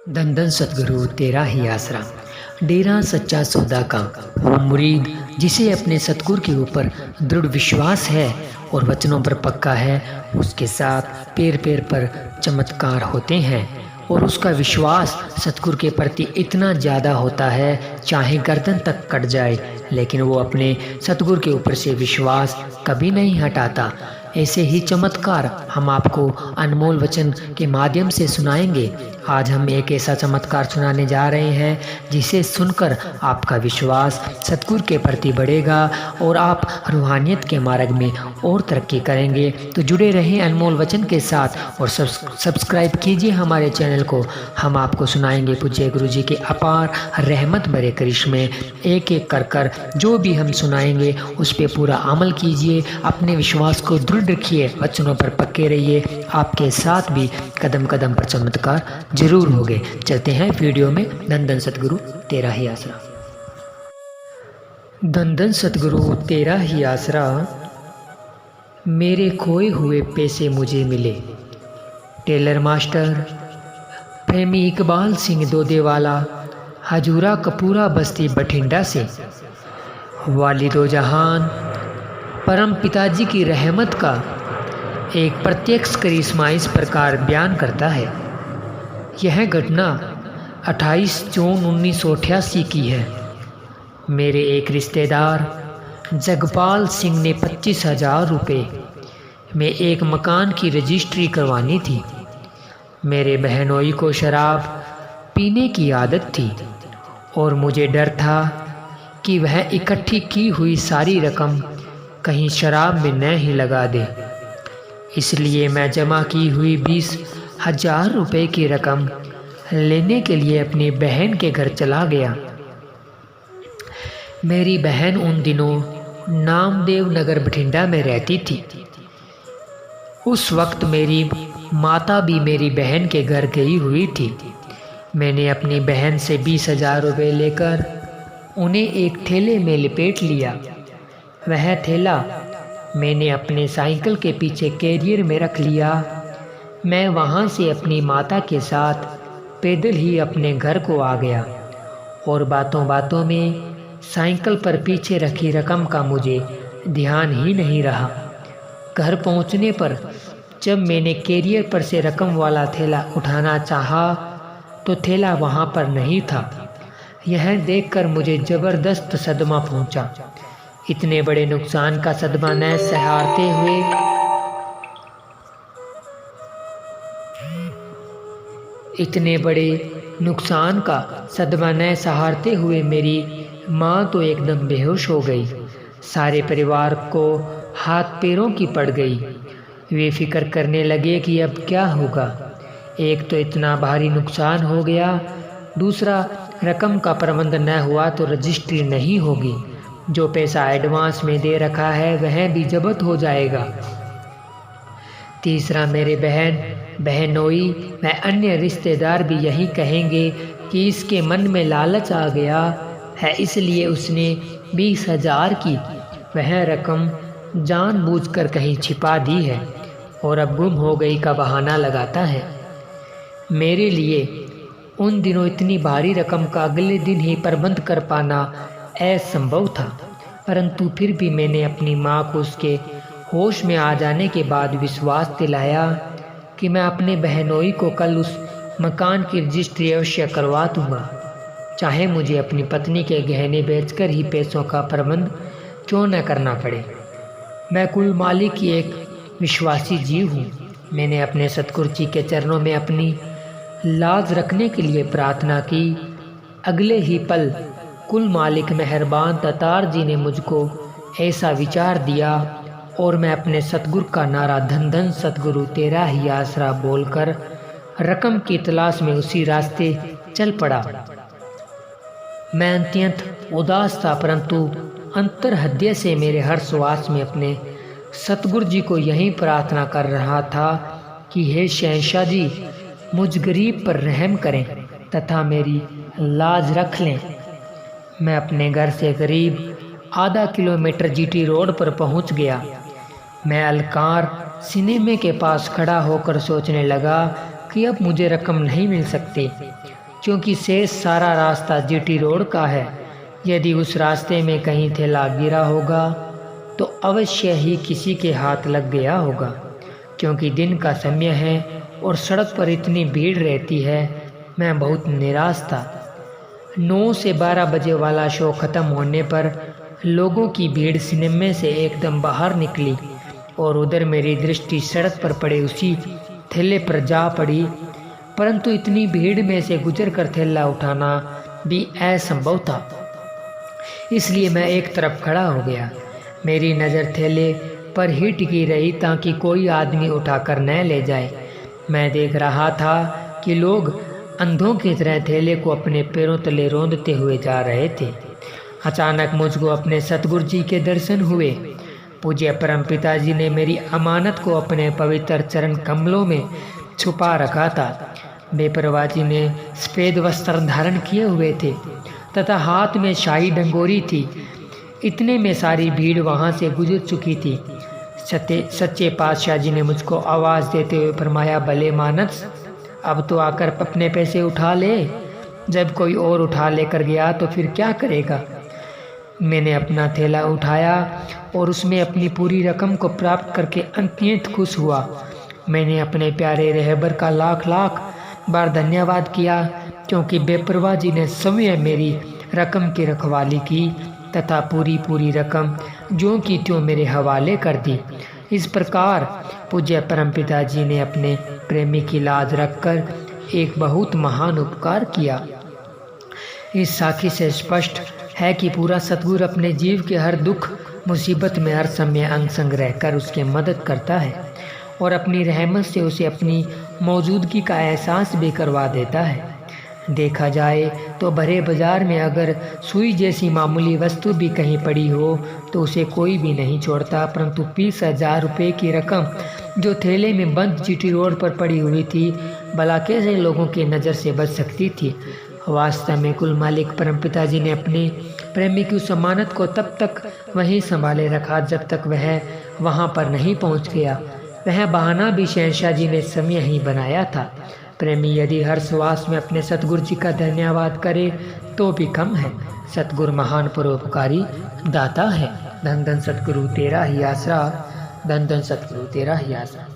धन धन सतगुरु तेरा ही आसरा। डेरा सच्चा सौदा का वो मुरीद जिसे अपने सतगुरु के ऊपर दृढ़ विश्वास है और वचनों पर पक्का है, उसके साथ पैर पैर पर चमत्कार होते हैं। और उसका विश्वास सतगुरु के प्रति इतना ज़्यादा होता है, चाहे गर्दन तक कट जाए, लेकिन वो अपने सतगुरु के ऊपर से विश्वास कभी नहीं हटाता। ऐसे ही चमत्कार हम आपको अनमोल वचन के माध्यम से सुनाएंगे। आज हम एक ऐसा चमत्कार सुनाने जा रहे हैं जिसे सुनकर आपका विश्वास सतगुरु के प्रति बढ़ेगा और आप रूहानियत के मार्ग में और तरक्की करेंगे। तो जुड़े रहें अनमोल वचन के साथ और सब्सक्राइब कीजिए हमारे चैनल को। हम आपको सुनाएंगे पूज्य गुरु जी के अपार रहमत भरे करिश्मे। एक एक कर जो भी हम सुनाएंगे उस पर पूरा अमल कीजिए, अपने विश्वास को दृढ़ रखिए, वचनों पर पक्के रहिए, आपके साथ भी कदम कदम पर चमत्कार जरूर होंगे। चलते हैं वीडियो में। धन धन सतगुरु तेरा ही आसरा। धन धन सतगुरु तेरा ही आसरा, मेरे खोए हुए पैसे मुझे मिले। टेलर मास्टर प्रेमी इकबाल सिंह दोदेवाला, हजूरा कपूरा बस्ती बठिंडा से। वालिदो जहान परम पिताजी की रहमत का एक प्रत्यक्ष करिश्मा इस प्रकार बयान करता है। यह घटना 28 जून 1988 की है। मेरे एक रिश्तेदार जगपाल सिंह ने 25,000 रुपये में एक मकान की रजिस्ट्री करवानी थी। मेरे बहनोई को शराब पीने की आदत थी और मुझे डर था कि वह इकट्ठी की हुई सारी रकम कहीं शराब में न ही लगा दे। इसलिए मैं जमा की हुई 20,000 रुपये की रकम लेने के लिए अपनी बहन के घर चला गया। मेरी बहन उन दिनों नामदेव नगर बठिंडा में रहती थी। उस वक्त मेरी माता भी मेरी बहन के घर गई हुई थी। मैंने अपनी बहन से 20,000 रुपये लेकर उन्हें एक थैले में लपेट लिया। वह थैला मैंने अपने साइकिल के पीछे कैरियर में रख लिया। मैं वहाँ से अपनी माता के साथ पैदल ही अपने घर को आ गया और बातों बातों में साइकिल पर पीछे रखी रकम का मुझे ध्यान ही नहीं रहा। घर पहुँचने पर जब मैंने कैरियर पर से रकम वाला थैला उठाना चाहा तो थैला वहाँ पर नहीं था। यह देखकर मुझे ज़बरदस्त सदमा पहुँचा। इतने बड़े नुकसान का सदमा न सहारते हुए मेरी माँ तो एकदम बेहोश हो गई। सारे परिवार को हाथ पैरों की पड़ गई। वे फिक्र करने लगे कि अब क्या होगा। एक तो इतना भारी नुकसान हो गया, दूसरा रकम का प्रबंध न हुआ तो रजिस्ट्री नहीं होगी। जो पैसा एडवांस में दे रखा है वह भी जब्त हो जाएगा। तीसरा मेरे बहनोई व अन्य रिश्तेदार भी यही कहेंगे कि इसके मन में लालच आ गया है, इसलिए उसने 20,000 की वह रकम जानबूझकर कहीं छिपा दी है और अब गुम हो गई का बहाना लगाता है। मेरे लिए उन दिनों इतनी भारी रकम का अगले दिन ही प्रबंध कर पाना असंभव था, परंतु फिर भी मैंने अपनी माँ को उसके होश में आ जाने के बाद विश्वास दिलाया कि मैं अपने बहनोई को कल उस मकान की रजिस्ट्री अवश्य करवा दूंगा, चाहे मुझे अपनी पत्नी के गहने बेचकर ही पैसों का प्रबंध क्यों न करना पड़े। मैं कुल मालिक की एक विश्वासी जीव हूँ। मैंने अपने सतगुरु जी के चरणों में अपनी लाज रखने के लिए प्रार्थना की। अगले ही पल कुल मालिक मेहरबान तातार जी ने मुझको ऐसा विचार दिया और मैं अपने सतगुरु का नारा धन धन सतगुरु तेरा ही आसरा बोलकर रकम की तलाश में उसी रास्ते चल पड़ा। मैं अत्यंत उदास था, परंतु अंतर्हृदय से मेरे हर श्वास में अपने सतगुरु जी को यही प्रार्थना कर रहा था कि हे शहंशाह जी, मुझ गरीब पर रहम करें तथा मेरी लाज रख लें। मैं अपने घर से करीब आधा किलोमीटर जीटी रोड पर पहुंच गया। मैं अलकार सिनेमे के पास खड़ा होकर सोचने लगा कि अब मुझे रकम नहीं मिल सकती, क्योंकि शेष सारा रास्ता जीटी रोड का है। यदि उस रास्ते में कहीं थैला गिरा होगा तो अवश्य ही किसी के हाथ लग गया होगा, क्योंकि दिन का समय है और सड़क पर इतनी भीड़ रहती है। मैं बहुत निराश था। 9 से 12 बजे वाला शो ख़त्म होने पर लोगों की भीड़ सिनेमा से एकदम बाहर निकली और उधर मेरी दृष्टि सड़क पर पड़े उसी थैले पर जा पड़ी, परंतु इतनी भीड़ में से गुजर कर थैला उठाना भी असंभव था। इसलिए मैं एक तरफ खड़ा हो गया। मेरी नज़र थैले पर ही टिकी रही ताकि कोई आदमी उठाकर न ले जाए। मैं देख रहा था कि लोग अंधों की तरह थैले को अपने पैरों तले रौंदते हुए जा रहे थे। अचानक मुझको अपने सतगुरु जी के दर्शन हुए। पूज्य परम पिताजी ने मेरी अमानत को अपने पवित्र चरण कमलों में छुपा रखा था। बेपरवाह जी ने सफ़ेद वस्त्र धारण किए हुए थे तथा हाथ में शाही डंगोरी थी। इतने में सारी भीड़ वहाँ से गुजर चुकी थी। सच्चे पातशाह जी ने मुझको आवाज़ देते हुए फरमाया, भले मानस, अब तो आकर अपने पैसे उठा ले। जब कोई और उठा लेकर गया तो फिर क्या करेगा। मैंने अपना थैला उठाया और उसमें अपनी पूरी रकम को प्राप्त करके अत्यंत खुश हुआ। मैंने अपने प्यारे रहबर का लाख लाख बार धन्यवाद किया, क्योंकि बेपरवाह जी ने स्वयं मेरी रकम की रखवाली की तथा पूरी रकम जो की त्यों मेरे हवाले कर दी। इस प्रकार पूज्य परमपिता जी ने अपने प्रेमी की लाज रखकर एक बहुत महान उपकार किया। इस साखी से स्पष्ट है कि पूरा सतगुरु अपने जीव के हर दुख मुसीबत में हर समय अंग संग रहकर उसकी मदद करता है और अपनी रहमत से उसे अपनी मौजूदगी का एहसास भी करवा देता है। देखा जाए तो भरे बाजार में अगर सुई जैसी मामूली वस्तु भी कहीं पड़ी हो तो उसे कोई भी नहीं छोड़ता, परंतु 20,000 रुपये की रकम जो थैले में बंद जीटी रोड पर पड़ी हुई थी, भला कैसे लोगों की नज़र से बच सकती थी। वास्तव में कुल मालिक परमपिता जी ने अपने प्रेमी की उस अमानत को तब तक वहीं संभाले रखा जब तक वह वहाँ पर नहीं पहुँच गया। वह बहाना भी शहंशाह जी ने समय ही बनाया था। प्रेमी यदि हर श्वास में अपने सतगुरु जी का धन्यवाद करे तो भी कम है। सतगुरु महान परोपकारी दाता है। धन धन सतगुरु तेरा ही आसरा, धन धन सतगुरु तेरा ही आसरा।